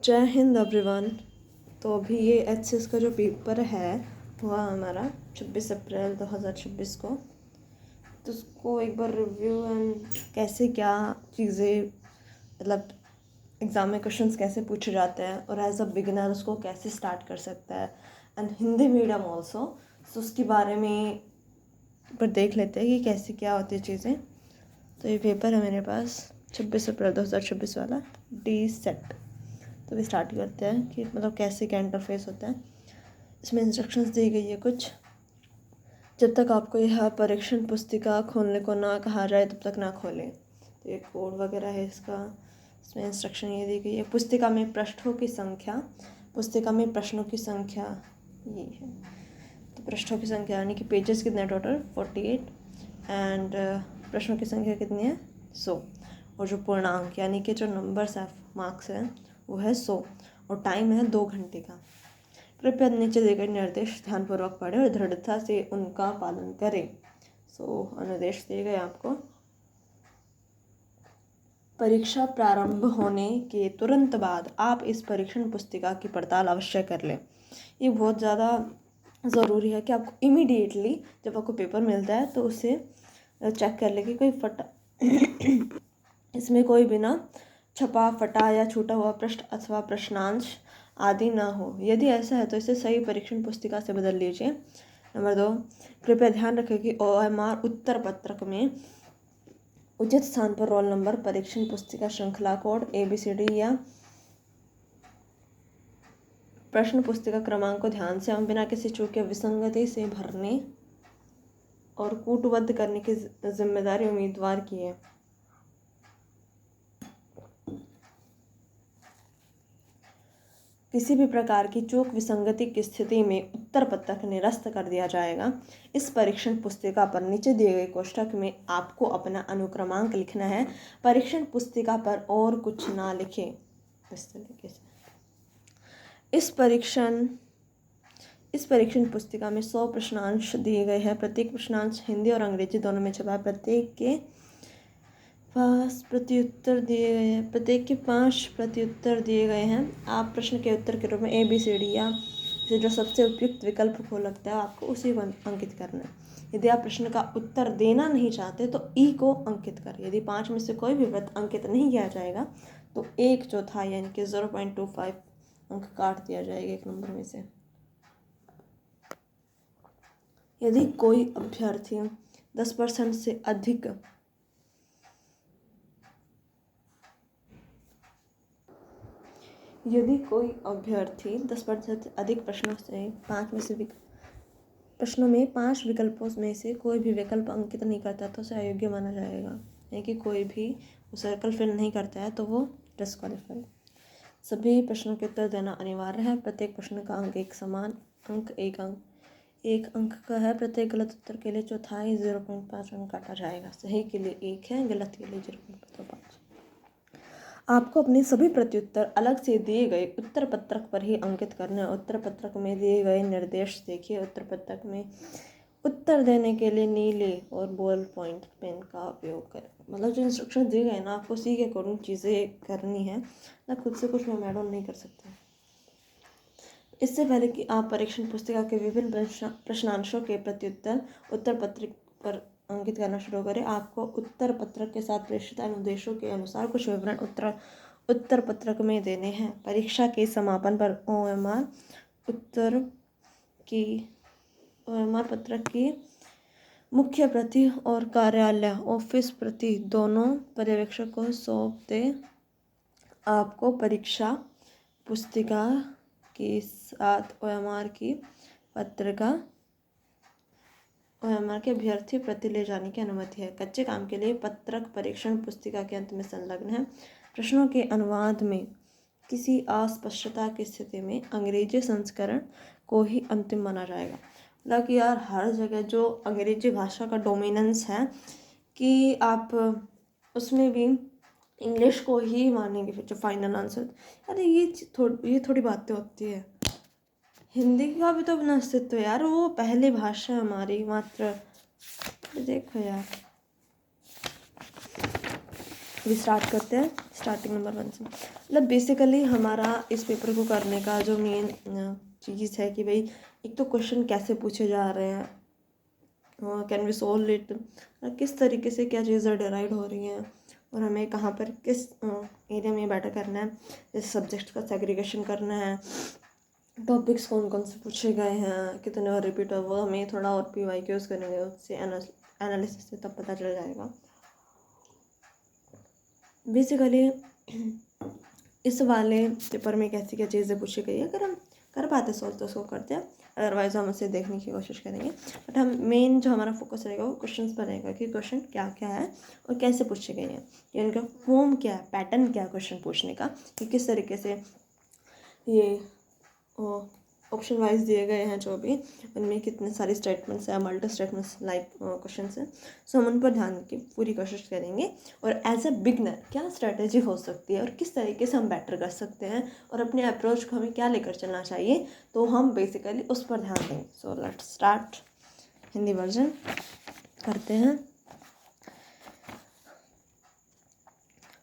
जय हिंद एवरीवन। तो अभी ये एचएस का जो पेपर है हुआ हमारा 26 अप्रैल 2026 को, तो उसको एक बार रिव्यू एंड कैसे क्या चीज़ें मतलब एग्ज़ाम में क्वेश्चंस कैसे पूछे जाते हैं और एज अ बिगिनर उसको कैसे स्टार्ट कर सकता है एंड हिंदी मीडियम ऑल्सो, तो उसके बारे में पर देख लेते हैं कि कैसे क्या होती है चीज़ें। तो ये पेपर है मेरे पास 26 अप्रैल 2026 वाला डी सेट। तो भी स्टार्ट करते हैं कि मतलब कैसे क्या इंटरफेस होता है। इसमें इंस्ट्रक्शंस दी गई है कुछ। जब तक आपको यह परीक्षण पुस्तिका खोलने को ना कहा जाए तब तक ना खोलें। तो ये कोड वगैरह है इसका। इसमें इंस्ट्रक्शन ये दी गई है। पुस्तिका में पृष्ठों की संख्या, पुस्तिका में प्रश्नों की संख्या ये है। तो पृष्ठों की संख्या यानी कि पेजेस कितने टोटल 48 एंड प्रश्नों की संख्या कितनी है 100। और जो पूर्णांक यानी कि जो नंबर्स है मार्क्स है वो है 100 और टाइम है 2 घंटे का। कृपया नीचे दिए गए निर्देश ध्यानपूर्वक पढ़ें और दृढ़ता से उनका पालन करें। अनुदेश दिए गए आपको। परीक्षा प्रारंभ होने के तुरंत बाद आप इस परीक्षण पुस्तिका की पड़ताल अवश्य कर लें। ये बहुत ज़्यादा ज़रूरी है कि आपको इमीडिएटली जब आपको पेपर मिलता है तो उसे चेक कर ले कि कोई फटा इसमें कोई बिना छपा, फटा या छूटा हुआ पृष्ठ अथवा प्रश्नांश आदि ना हो। यदि ऐसा है तो इसे सही परीक्षण पुस्तिका से बदल लीजिए। नंबर 2, कृपया ध्यान रखें कि OMR उत्तर पत्रक में उचित स्थान पर रोल नंबर, परीक्षण पुस्तिका श्रृंखला कोड, ABCD या प्रश्न पुस्तिका क्रमांक को ध्यान से एवं बिना किसी चूक या विसंगति से भरने और कूटबद्ध करने की जिम्मेदारी उम्मीदवार की है। किसी भी प्रकार की चूक विसंगति की स्थिति में उत्तर पत्रक निरस्त कर दिया जाएगा। इस परीक्षण पुस्तिका पर नीचे दिए गए कोष्ठक में आपको अपना अनुक्रमांक लिखना है। परीक्षण पुस्तिका पर और कुछ ना लिखें। इस तरीके से इस परीक्षण पुस्तिका में 100 प्रश्नांश दिए गए हैं। प्रत्येक प्रश्नांश हिंदी और अंग्रेजी दोनों में छपा है। प्रत्येक के 5 प्रत्युत्तर दिए गए हैं। प्रत्येक के 5 प्रत्युत्तर दिए गए हैं। आप प्रश्न के उत्तर के रूप में ABCD या से जो सबसे उपयुक्त विकल्प को लगता है आपको उसी को अंकित करना है। यदि आप प्रश्न का उत्तर देना नहीं चाहते तो E को अंकित करें। यदि 5 में से कोई भी वृत्त अंकित नहीं किया जाएगा तो 1/4 यानी कि 0.25 अंक काट दिया जाएगा एक नंबर में से। यदि कोई अभ्यर्थी 10% से अधिक यदि कोई अभ्यर्थी 10% से अधिक प्रश्नों में 5 विकल्पों में से कोई भी विकल्प अंकित नहीं करता तो उसे अयोग्य माना जाएगा। यानी कि कोई भी वो सर्कल फिल नहीं करता है तो वो डिस्क्वालीफाई। सभी प्रश्नों के उत्तर देना अनिवार्य है। प्रत्येक प्रश्न का अंक एक समान अंक एक अंक का है। प्रत्येक गलत उत्तर के लिए चौथाई 0.5 अंक काटा जाएगा। सही के लिए 1 है, गलत के लिए 0.25। आपको अपने सभी प्रत्युत्तर अलग से दिए गए उत्तर पत्रक पर ही अंकित करना है। उत्तर पत्रक में दिए गए निर्देश देखिए। उत्तर पत्रक में उत्तर देने के लिए नीले और बॉल पॉइंट पेन का उपयोग करें। मतलब जो इंस्ट्रक्शन दिए गए ना आपको उसी के अकॉर्डिंग चीज़ें करनी है ना, खुद से कुछ मैं ऐड नहीं कर सकते। इससे पहले कि आप परीक्षण पुस्तिका के विभिन्न प्रश्नांशों के प्रत्युत्तर उत्तर पत्रक पर अंकित करना शुरू करें, आपको उत्तर पत्रक के साथ प्रेषित अनुदेशों के अनुसार कुछ विवरण उत्तर पत्रक में देने हैं। परीक्षा के समापन पर OMR पत्रक की मुख्य प्रति और कार्यालय ऑफिस प्रति दोनों पर्यवेक्षक को सौंप दे। आपको परीक्षा पुस्तिका के साथ OMR की पत्रिका OMR के अभ्यर्थी प्रति ले जाने की अनुमति है। कच्चे काम के लिए पत्रक परीक्षण पुस्तिका के अंत में संलग्न है। प्रश्नों के अनुवाद में किसी अस्पष्टता की स्थिति में अंग्रेजी संस्करण को ही अंतिम माना जाएगा। मतलब कि यार हर जगह जो अंग्रेजी भाषा का डोमिनेंस है कि आप उसमें भी इंग्लिश को ही मानेंगे फिर जो फाइनल आंसर। अरे ये थोड़ी बातें होती है। हिंदी का भी तो अपना अस्तित्व है यार, वो पहली भाषा हमारी मात्र। देखो यार अभी स्टार्ट करते हैं स्टार्टिंग नंबर 1 से। मतलब बेसिकली हमारा इस पेपर को करने का जो मेन चीज़ है कि भाई एक तो क्वेश्चन कैसे पूछे जा रहे हैं, कैन वी सोल्व इट, किस तरीके से क्या चीज़ें डिराइव हो रही हैं, और हमें कहाँ पर किस एरिया में बेटर करना है, जैसे सब्जेक्ट का सेग्रीगेशन करना है, टॉपिक्स कौन कौन से पूछे गए हैं, कितने और रिपीट, और वो हमें थोड़ा और PYQs करेंगे, उससे एनालिसिस से तब पता चल जाएगा। बेसिकली इस वाले पेपर में कैसी क्या चीज़ें पूछी गई है, अगर हम कर पाते सॉल्व तो उसको करते हैं, अदरवाइज हम उसे देखने की कोशिश करेंगे। बट हम मेन जो हमारा फोकस रहेगा वो क्वेश्चंस पर रहेगा कि क्वेश्चन क्या क्या है और कैसे पूछे गए हैं, या उनका फॉर्म क्या है, पैटर्न क्या है क्वेश्चन पूछने का, कि किस तरीके से ये ऑप्शन वाइज दिए गए हैं जो भी, उनमें कितने सारे स्टेटमेंट्स हैं, मल्टी स्टेटमेंट्स लाइक क्वेश्चन हैं। सो हम उन पर ध्यान की पूरी कोशिश करेंगे, और एज अ बिगनर क्या स्ट्रेटेजी हो सकती है और किस तरीके से हम बेटर कर सकते हैं, और अपने अप्रोच को हमें क्या लेकर चलना चाहिए, तो हम बेसिकली उस पर ध्यान देंगे। So let's start. Hindi version करते हैं।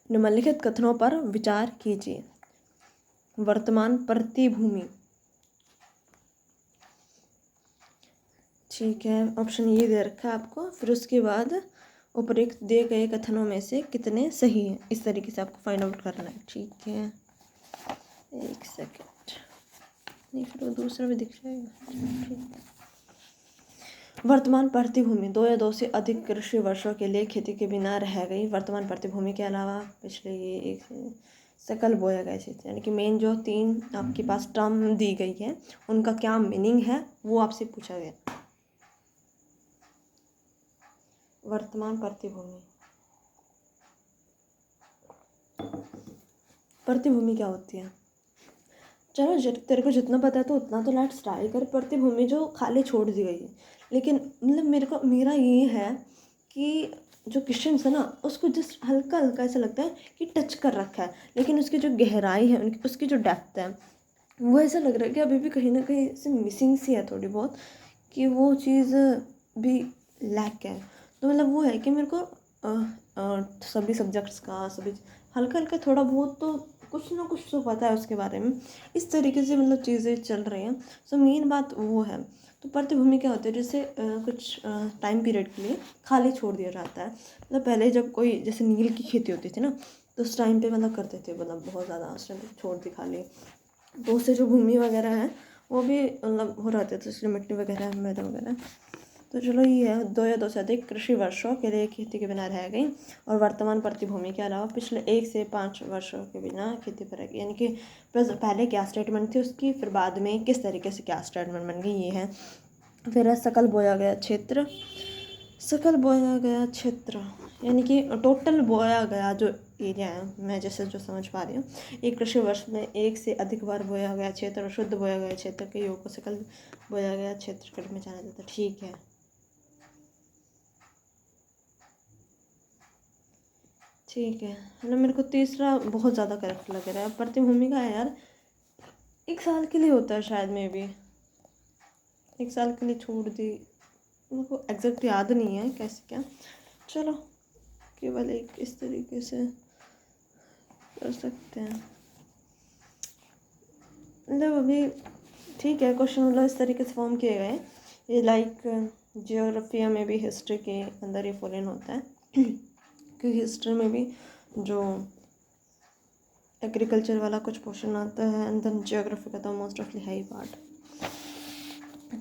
निम्नलिखित कथनों पर विचार कीजिए। वर्तमान प्रतिभूमि, ठीक है, ऑप्शन ये दे रखा है आपको। फिर उसके बाद उपरोक्त दिए गए कथनों में से कितने सही हैं, इस तरीके से आपको फाइंड आउट करना है। ठीक है, एक सेकेंड, नहीं फिर वो दूसरा भी दिख जाएगा। वर्तमान प्रतिभूमि 2 या 2 से अधिक कृषि वर्षों के लिए खेती के बिना रह गई। वर्तमान प्रतिभूमि के अलावा पिछले ये एक सकल बोया गया क्षेत्र, यानी कि मेन जो 3 आपके पास टर्म दी गई है उनका क्या मीनिंग है वो आपसे पूछा गया। वर्तमान प्रतिभूमि, प्रतिभूमि क्या होती है? चलो तेरे को जितना पता है तो उतना तो लेट्स ट्राई कर। प्रतिभूमि जो खाली छोड़ दी गई है, लेकिन मतलब मेरा ये है कि जो क्वेश्चन है ना उसको जस्ट हल्का हल्का ऐसा लगता है कि टच कर रखा है, लेकिन उसकी जो गहराई है, उसकी जो डेप्थ है, वो ऐसा लग रहा है कि अभी भी कहीं ना कहीं से मिसिंग सी है थोड़ी बहुत, कि वो चीज़ भी लैक है। तो मतलब वो है कि मेरे को सभी सब्जेक्ट्स का सभी हल्का हल्का थोड़ा बहुत तो कुछ ना कुछ तो पता है उसके बारे में, इस तरीके से मतलब चीज़ें चल रही हैं। सो मेन बात वो है। तो प्रतिभूमि क्या होती है, जैसे कुछ टाइम पीरियड के लिए खाली छोड़ दिया जाता है। मतलब पहले जब कोई जैसे नील की खेती होती थी ना, तो उस टाइम पे मतलब करते थे, मतलब बहुत ज़्यादा उस टाइम छोड़ दी खाली, तो उससे जो भूमि वगैरह है वो भी मतलब हो रहते थे, उसकी मिट्टी वगैरह मैदा वगैरह। तो चलो ये है 2 या 2 से अधिक कृषि वर्षों के लिए खेती के बिना रह गई, और वर्तमान प्रतिभूमि के अलावा पिछले 1 से 5 वर्षों के बिना खेती पर रह गई, यानी कि पहले क्या स्टेटमेंट थी उसकी, फिर बाद में किस तरीके से क्या स्टेटमेंट बन गई, ये है। फिर है सकल बोया गया क्षेत्र। सकल बोया गया क्षेत्र यानी कि टोटल बोया गया जो एरिया है, मैं जैसे जो समझ पा रही हूँ, एक कृषि वर्ष में 1 से अधिक बार बोया गया क्षेत्र और शुद्ध बोया गया क्षेत्र के योग को सकल बोया गया क्षेत्र में जाना जाता है। ठीक है, ठीक है ना। मेरे को तीसरा बहुत ज़्यादा करेक्ट लग रहा है। प्रतिभूमि का है यार, 1 साल के लिए होता है शायद, में भी 1 साल के लिए छोड़ दी, मेरे को एग्जैक्ट याद नहीं है कैसे क्या। चलो केवल एक इस तरीके से कर सकते हैं, मतलब अभी ठीक है। क्वेश्चन मतलब इस तरीके से फॉर्म किए गए, ये लाइक जियोग्राफी में भी हिस्ट्री के अंदर ही फॉलो इन होता है क्योंकि हिस्ट्री में भी जो एग्रीकल्चर वाला कुछ पोर्शन आता है, एंड देन जियोग्राफी का तो मोस्ट ऑफली है ही पार्ट।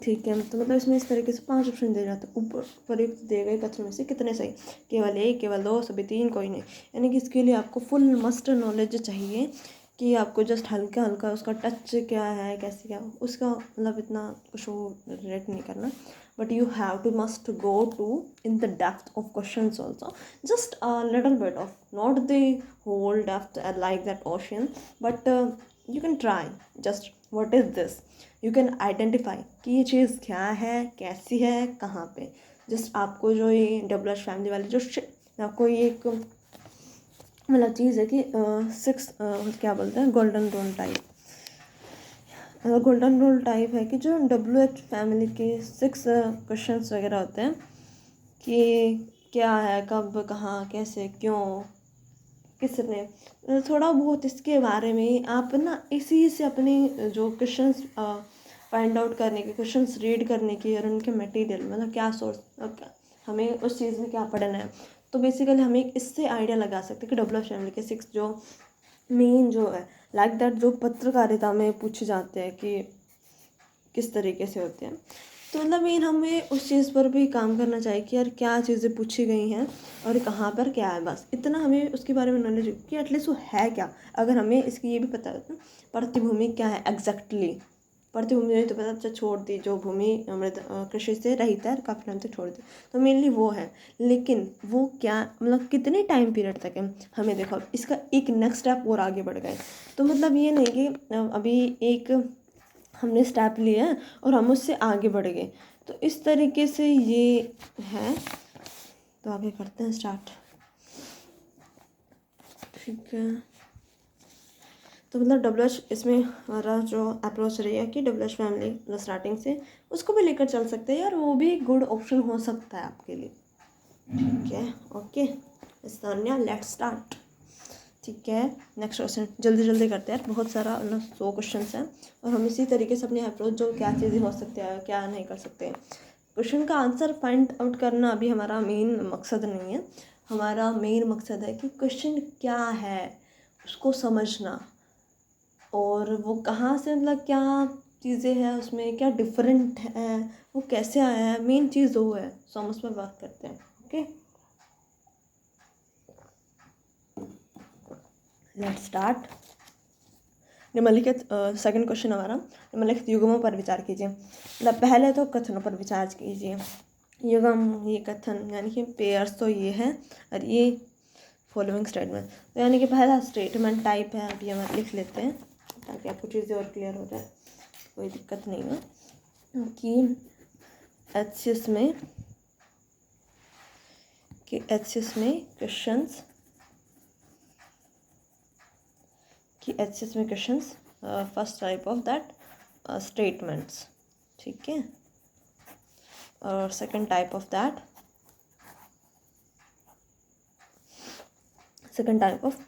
ठीक है, तो मतलब इसमें इस तरीके से 5 ऑप्शन दिए जाते हैं। ऊपर प्रयुक्त दिए गए कथनों में से कितने सही? केवल 1, केवल 2, सभी 3, कोई नहीं। यानी कि इसके लिए आपको फुल मस्ट नॉलेज चाहिए, कि आपको जस्ट हल्का हल्का उसका टच क्या है, कैसे क्या उसका मतलब इतना कुछ वो रिलेट नहीं करना, but you have to must go to in the depth of questions also, just a little bit of, not the whole depth like that ocean, but you can try just what is this, you can identify कि ये चीज़ क्या है, कैसी है, कहाँ पे। Just आपको जो ये WH फैमिली वाले जो आपको ये एक मतलब चीज़ है कि 6 क्या बोलते हैं, golden rule type, golden rule type है कि जो WH फैमिली के 6 क्वेश्चंस वगैरह होते हैं कि क्या है, कब, कहाँ, कैसे, क्यों, किसने, थोड़ा बहुत इसके बारे में आप ना इसी से अपने जो क्वेश्चंस फाइंड आउट करने के, क्वेश्चंस रीड करने की और उनके मटेरियल मतलब क्या सोर्स, हमें उस चीज़ में क्या पढ़ना है, तो बेसिकली हम एक इससे आइडिया लगा सकते हैं कि डब्ल्यू एच फैमिली के 6 जो मेन जो है लाइक दैट जो पत्रकारिता में पूछे जाते हैं कि किस तरीके से होते हैं, तो मतलब मेन हमें उस चीज़ पर भी काम करना चाहिए कि यार क्या चीज़ें पूछी गई हैं और कहाँ पर क्या है, बस इतना हमें उसके बारे में नॉलेज कि एटलीस्ट वो है क्या। अगर हमें इसकी ये भी पता है प्रतिभूमि क्या है एग्जैक्टली, प्रतिभूमि नहीं तो पता, अच्छा छोड़ दी जो भूमि मृद कृषि से रहित है काफ़ी टाइम तक छोड़ दी, तो मेनली वो है, लेकिन वो क्या मतलब कितने टाइम पीरियड तक है हमें देखो, इसका एक नेक्स्ट स्टेप और आगे बढ़ गए, तो मतलब ये नहीं कि अभी एक हमने स्टेप लिया है और हम उससे आगे बढ़ गए, तो इस तरीके से ये है। तो आगे करते हैं स्टार्ट, ठीक है। तो मतलब डब्ल्यू एच इसमें हमारा जो अप्रोच रहेगा कि डब्ल्यू एच फैमिली स्टार्टिंग से उसको भी लेकर चल सकते हैं यार, वो भी एक गुड ऑप्शन हो सकता है आपके लिए, ठीक है। ओके सान्या लेट्स स्टार्ट, ठीक है। नेक्स्ट क्वेश्चन जल्दी जल्दी करते हैं, बहुत सारा मतलब 100 क्वेश्चन हैं और हम इसी तरीके से अपने अप्रोच जो क्या चीज़ें हो सकती है क्या नहीं कर सकते, क्वेश्चन का आंसर फाइंड आउट करना अभी हमारा मेन मकसद नहीं है। हमारा मेन मकसद है कि क्वेश्चन क्या है उसको समझना, और वो कहाँ से मतलब क्या चीज़ें हैं उसमें क्या डिफरेंट है, वो कैसे आया है, मेन चीज़ वो है, सो हम उस पर बात करते हैं। Okay let's start. निम्नलिखित सेकंड क्वेश्चन हमारा, निम्नलिखित युग्मों पर विचार कीजिए, मतलब पहले तो कथनों पर विचार कीजिए। युग्म ये कथन यानी कि पेयर्स तो ये है और ये फॉलोइंग स्टेटमेंट, तो यानी कि पहला स्टेटमेंट टाइप है, अभी हम लिख लेते हैं ताकि आपको चीज़ें और क्लियर हो जाए, कोई दिक्कत नहीं है कि एचसीएस में questions first type of that statements, ठीक है, और second type of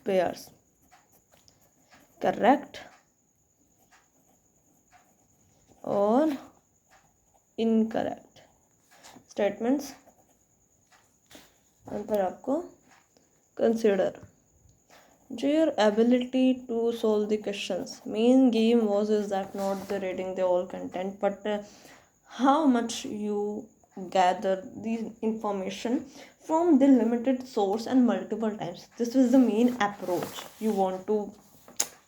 pairs, correct और इनकरेक्ट स्टेटमेंट्स पर आपको consider. Your ability to solve the questions. Main game is that not the reading the all content, but how much you gather the information from the limited source and multiple times. This is the main approach you want to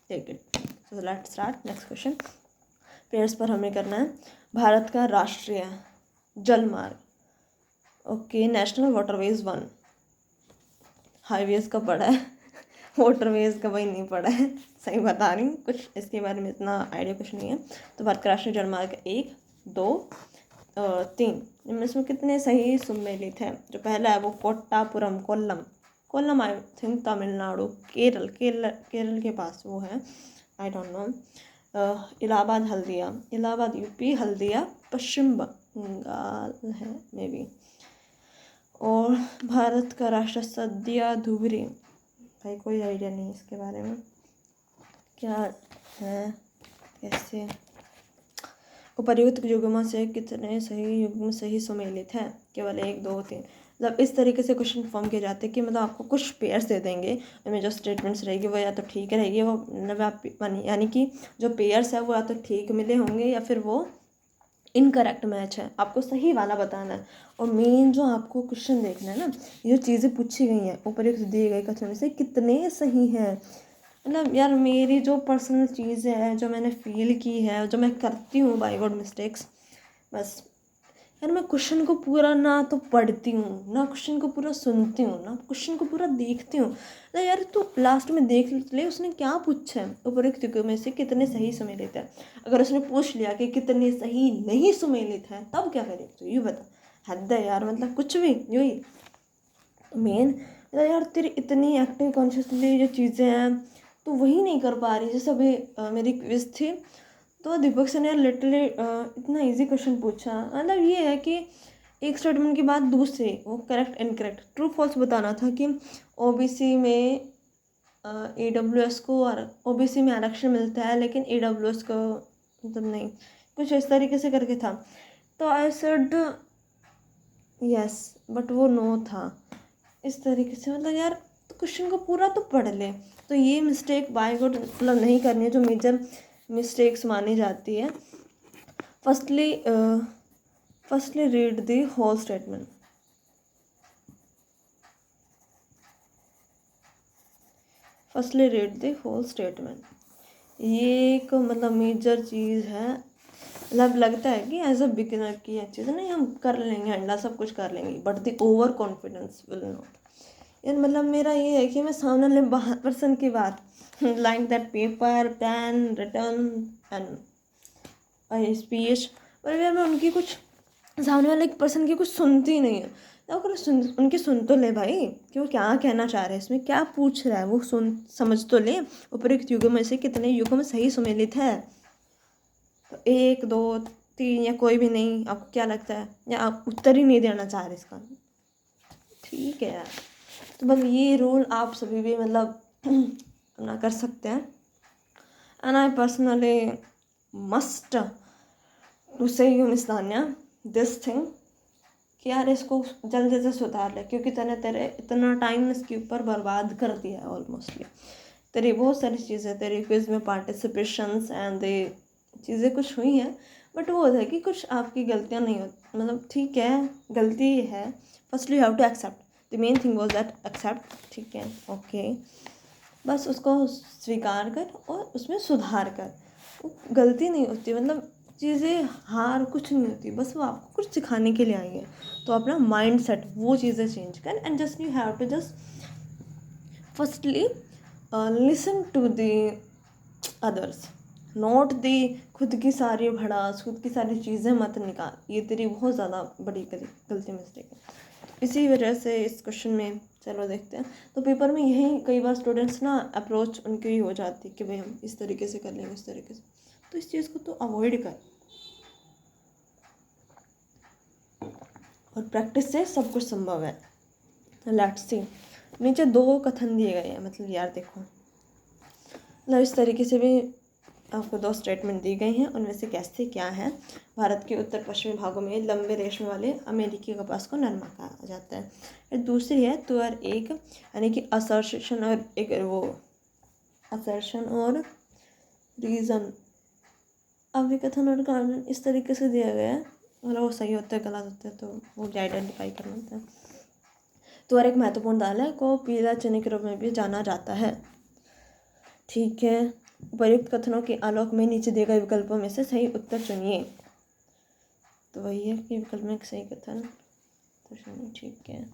take it. So let's start. Next question. Pairs पर हमें करना है भारत का राष्ट्रीय जल मार्ग, okay, national waterways 1, highways का पढ़ा है वाटरवेज का भाई नहीं पढ़ा है, सही बता रही हूँ, कुछ इसके बारे में इतना आइडिया कुछ नहीं है। तो भारत का राष्ट्रीय जलमार्ग 1, 2, 3, इनमें इसमें कितने सही सुमेलित है। जो पहला है वो कोट्टापुरम कोल्लम आई थिंक तमिलनाडु, केरल के पास वो है, I don't know. Allahabad UP, Haldia Paschim Bengal है मे बी। और भारत का राष्ट्र सदिया धुबरी, भाई कोई आइडिया नहीं इसके बारे में क्या है कैसे। उपर्युक्त युग्मों से कितने सही युग्म सही सुमेलित है, केवल 1, 2, 3। मतलब इस तरीके से क्वेश्चन फॉर्म किए जाते हैं कि मतलब आपको कुछ पेयर्स दे देंगे, उनमें जो स्टेटमेंट्स रहेगी वो या तो ठीक रहेगी, वो यानी कि जो पेयर्स है वो या तो ठीक मिले होंगे या फिर वो इनकरेक्ट मैच है, आपको सही वाला बताना है। और मेन जो आपको क्वेश्चन देखना है ना, ये जो चीज़ें पूछी गई हैं ऊपर दिए गए कथन में से कितने सही हैं। मतलब यार मेरी जो पर्सनल चीज़ है, जो मैंने फील की है, जो मैं करती हूँ बाय गॉड मिस्टेक्स, बस यार मैं क्वेश्चन को पूरा ना तो पढ़ती हूँ, ना क्वेश्चन को पूरा सुनती हूँ, ना क्वेश्चन को पूरा देखती हूँ। ना यार तू लास्ट में देख ले उसने क्या पूछा है, उपरोक्त युग्म में से कितने सही सुमेलित है। अगर उसने पूछ लिया कि कितने सही नहीं सुमेलित है तब क्या करें, तो ये बता, हद है यार, मतलब कुछ भी यही मेन। मतलब यार तेरी इतनी एक्टिव कॉन्शियसली जो चीज़ें हैं तो वही नहीं कर पा रही। जैसे अभी मेरी क्विज थी तो दीपक सर ने लिटरली इतना इजी क्वेश्चन पूछा, मतलब ये है कि एक स्टेटमेंट के बाद दूसरे वो करेक्ट इनकरेक्ट ट्रू फॉल्स बताना था कि ओबीसी में EWS को और OBC में आरक्षण मिलता है, लेकिन EWS को मतलब नहीं, कुछ इस तरीके से करके था। तो आई सेड यस, बट वो नो था इस तरीके से। मतलब यार तो क्वेश्चन को पूरा तो पढ़ ले। तो ये मिस्टेक बाय गॉड मतलब नहीं करनी है, जो मेजर मिस्टेक्स मानी जाती है। Firstly read the whole statement. Firstly read the whole statement. ये एक मतलब मेजर चीज़ है। मतलब लगता है कि एज अ बिगिनर की चीज़ नहीं, हम कर लेंगे, अंडा सब कुछ कर लेंगे, but the over confidence will not. यार मतलब मेरा ये है कि मैं सामने वाले पर्सन की बात like that paper pen written and speech, पर यार मैं उनकी कुछ सामने वाले पर्सन की कुछ सुनती नहीं है। तो उनकी सुन तो ले भाई कि वो क्या कहना चाह रहे हैं, इसमें क्या पूछ रहा है, वो समझ तो ले। उपरोक्त युगों में से कितने युगों में सही सुमेलित है? तो 1 2 3 या कोई भी नहीं? आपको क्या लगता है, या आप उत्तर ही नहीं देना चाह रहे इसका? ठीक है यार, तो बस ये रूल आप सभी भी मतलब अपना कर सकते हैं। And I personally must to say you miss Tanya this thing कि यार इसको जल्दी से सुधार ले, क्योंकि तेरे इतना टाइम इसके ऊपर बर्बाद कर दिया है ऑलमोस्टली। तेरी बहुत सारी चीज़ें, तेरी क्विज में पार्टिसिपेशंस एंड चीज़ें कुछ हुई हैं, बट वो है कि कुछ आपकी गलतियाँ नहीं होती, मतलब ठीक है गलती है। Firstly you have to accept, the main thing was that accept, ठीक है ओके, बस उसको स्वीकार कर और उसमें सुधार कर। गलती नहीं होती, मतलब चीज़ें हार कुछ नहीं होती, बस वो आपको कुछ सिखाने के लिए आई है। तो अपना माइंड सेट वो चीज़ें चेंज कर and just you have to just firstly listen to the others, not the खुद की सारी भड़ास, खुद की सारी चीज़ें मत निकाल। ये तेरी बहुत ज़्यादा बड़ी गलती मिस्टेक है। इसी वजह से इस क्वेश्चन में चलो देखते हैं। तो पेपर में यही कई बार स्टूडेंट्स ना अप्रोच उनकी ही हो जाती है कि भाई हम इस तरीके से कर लेंगे, इस तरीके से। तो इस चीज़ को तो अवॉइड कर, और प्रैक्टिस से सब कुछ संभव है। लेट्स सी, नीचे 2 कथन दिए गए हैं, मतलब यार देखो, मतलब इस तरीके से भी आपको 2 स्टेटमेंट दी गई हैं, उनमें से कैसे क्या है। भारत के उत्तर पश्चिमी भागों में लंबे रेशम वाले अमेरिकी कपास को नरमा कहा जाता है। फिर दूसरी है तुअर एक, यानी कि असर्शन और एक वो असर्शन और रीज़न, अभिकथन और कारण इस तरीके से दिया गया है। मतलब वो सही होता है गलत होता है तो वो आइडेंटिफाई करना होता है। तुअर एक महत्वपूर्ण दाल है, को पीला चने के रूप में भी जाना जाता है, ठीक है। उपयुक्त कथनों के आलोक में नीचे दिए गए विकल्पों में से सही उत्तर चुनिए। तो वही है कि विकल्प में सही कथन तो चुनिए, ठीक है।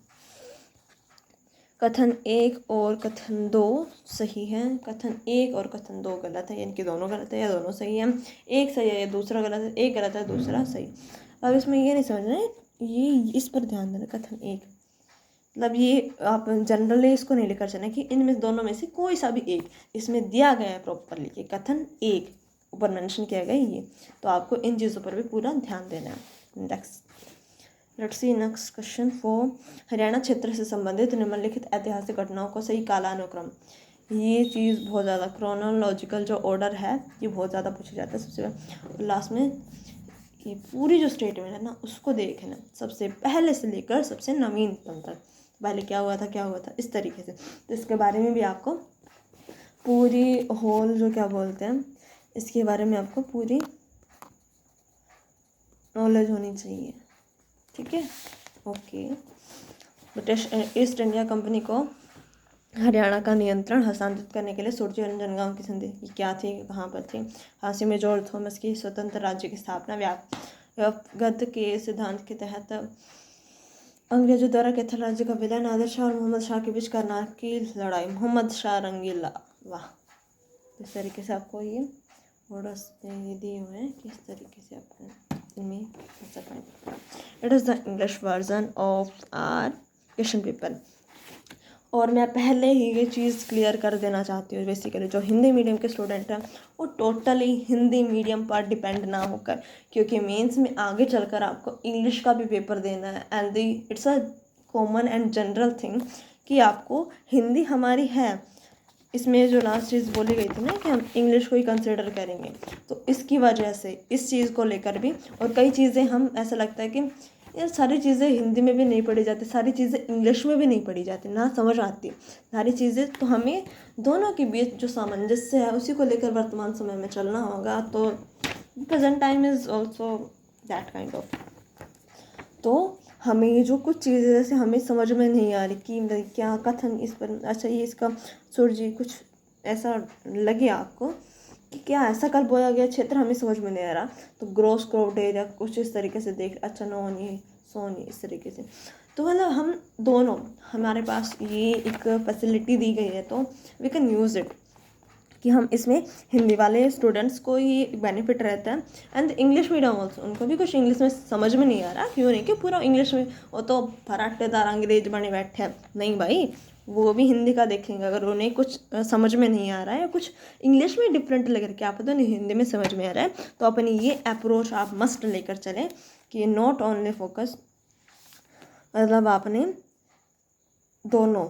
कथन 1 और कथन 2 सही है, कथन 1 और कथन 2 गलत है, यानी कि दोनों गलत है या दोनों सही है। एक सही है या दूसरा गलत है, एक गलत है दूसरा सही। अब इसमें ये नहीं समझना है, ये इस पर ध्यान देना। कथन 1 मतलब ये आप जनरली इसको नहीं लेकर चलें कि इनमें दोनों में से कोई सा भी एक, इसमें दिया गया है प्रॉपरली कि कथन 1 ऊपर मेंशन किया गया ये, तो आपको इन चीज़ों पर भी पूरा ध्यान देना है। Let's see next question for Haryana क्षेत्र से संबंधित निम्नलिखित ऐतिहासिक घटनाओं को सही कालानुक्रम। ये चीज़ बहुत ज़्यादा क्रोनोलॉजिकल जो ऑर्डर है ये बहुत ज़्यादा पूछा जाता है सबसे लास्ट में। ये पूरी जो स्टेटमेंट है ना उसको देखना, सबसे पहले से लेकर सबसे नवीनतम तक, पहले क्या हुआ था इस तरीके से। तो इसके बारे में भी आपको पूरी होल जो क्या बोलते हैं इसके बारे में आपको पूरी नॉलेज होनी चाहिए, ठीक है okay. British east India company को हरियाणा का नियंत्रण हस्तांतरित करने के लिए सूरजगढ़ राजनांदगांव की संधि ये क्या थी, कहाँ पर थी? हांसी में जॉर्ज थॉमस की स्वतंत्र राज्य की स्थापना, व्यापगत के सिद्धांत के तहत अंग्रेजों द्वारा कैथल राज्य का विलय, नादिर शाह और मोहम्मद शाह के बीच करनाल की लड़ाई, मोहम्मद शाह रंगीला, वाह। इस तरीके से आपको ये ऑर्डर्स दिए हुए हैं किस तरीके से आपको इनमें it is the English version of our question paper. और मैं पहले ही ये चीज़ क्लियर कर देना चाहती हूँ, बेसिकली जो हिंदी मीडियम के स्टूडेंट हैं वो टोटली हिंदी मीडियम पर डिपेंड ना होकर, क्योंकि मेंस में आगे चलकर आपको इंग्लिश का भी पेपर देना है and it's a common and general thing कि आपको हिंदी हमारी है इसमें जो लास्ट चीज़ बोली गई थी ना कि हम इंग्लिश को ही कंसिडर करेंगे, तो इसकी वजह से इस चीज़ को लेकर भी, और कई चीज़ें हम ऐसा लगता है कि ये सारी चीज़ें हिंदी में भी नहीं पढ़ी जाती, सारी चीज़ें इंग्लिश में भी नहीं पढ़ी जाती, ना समझ आती सारी चीज़ें, तो हमें दोनों के बीच जो सामंजस्य है उसी को लेकर वर्तमान समय में चलना होगा। तो present time is also that kind of. तो हमें ये जो कुछ चीज़ें जैसे हमें समझ में नहीं आ रही कि मतलब क्या कथन इस पर, अच्छा ये इसका सुर जी कुछ ऐसा लगे आपको कि क्या ऐसा कल बोला गया क्षेत्र हमें समझ में नहीं आ रहा, तो ग्रोस क्रोडेड या कुछ इस तरीके से देख, अच्छा नोनी सोनी इस तरीके से। तो मतलब हम दोनों, हमारे पास ये एक फैसिलिटी दी गई है तो वी कैन यूज़ इट, कि हम इसमें हिंदी वाले स्टूडेंट्स को ही बेनिफिट रहता है, एंड इंग्लिश मीडियम ऑल्सो, उनको भी कुछ इंग्लिश में समझ में नहीं आ रहा, क्यों नहीं कि पूरा इंग्लिश में वो तो फराटेदार अंग्रेज बने बैठे हैं, नहीं भाई, वो भी हिंदी का देखेंगे। अगर उन्हें कुछ समझ में नहीं आ रहा है या कुछ इंग्लिश में डिफरेंट लग रहा है, क्या पता नहीं हिंदी में समझ में आ रहा है, तो अपनी ये अप्रोच आप मस्ट लेकर चलें कि नॉट ओनली फोकस, मतलब आपने दोनों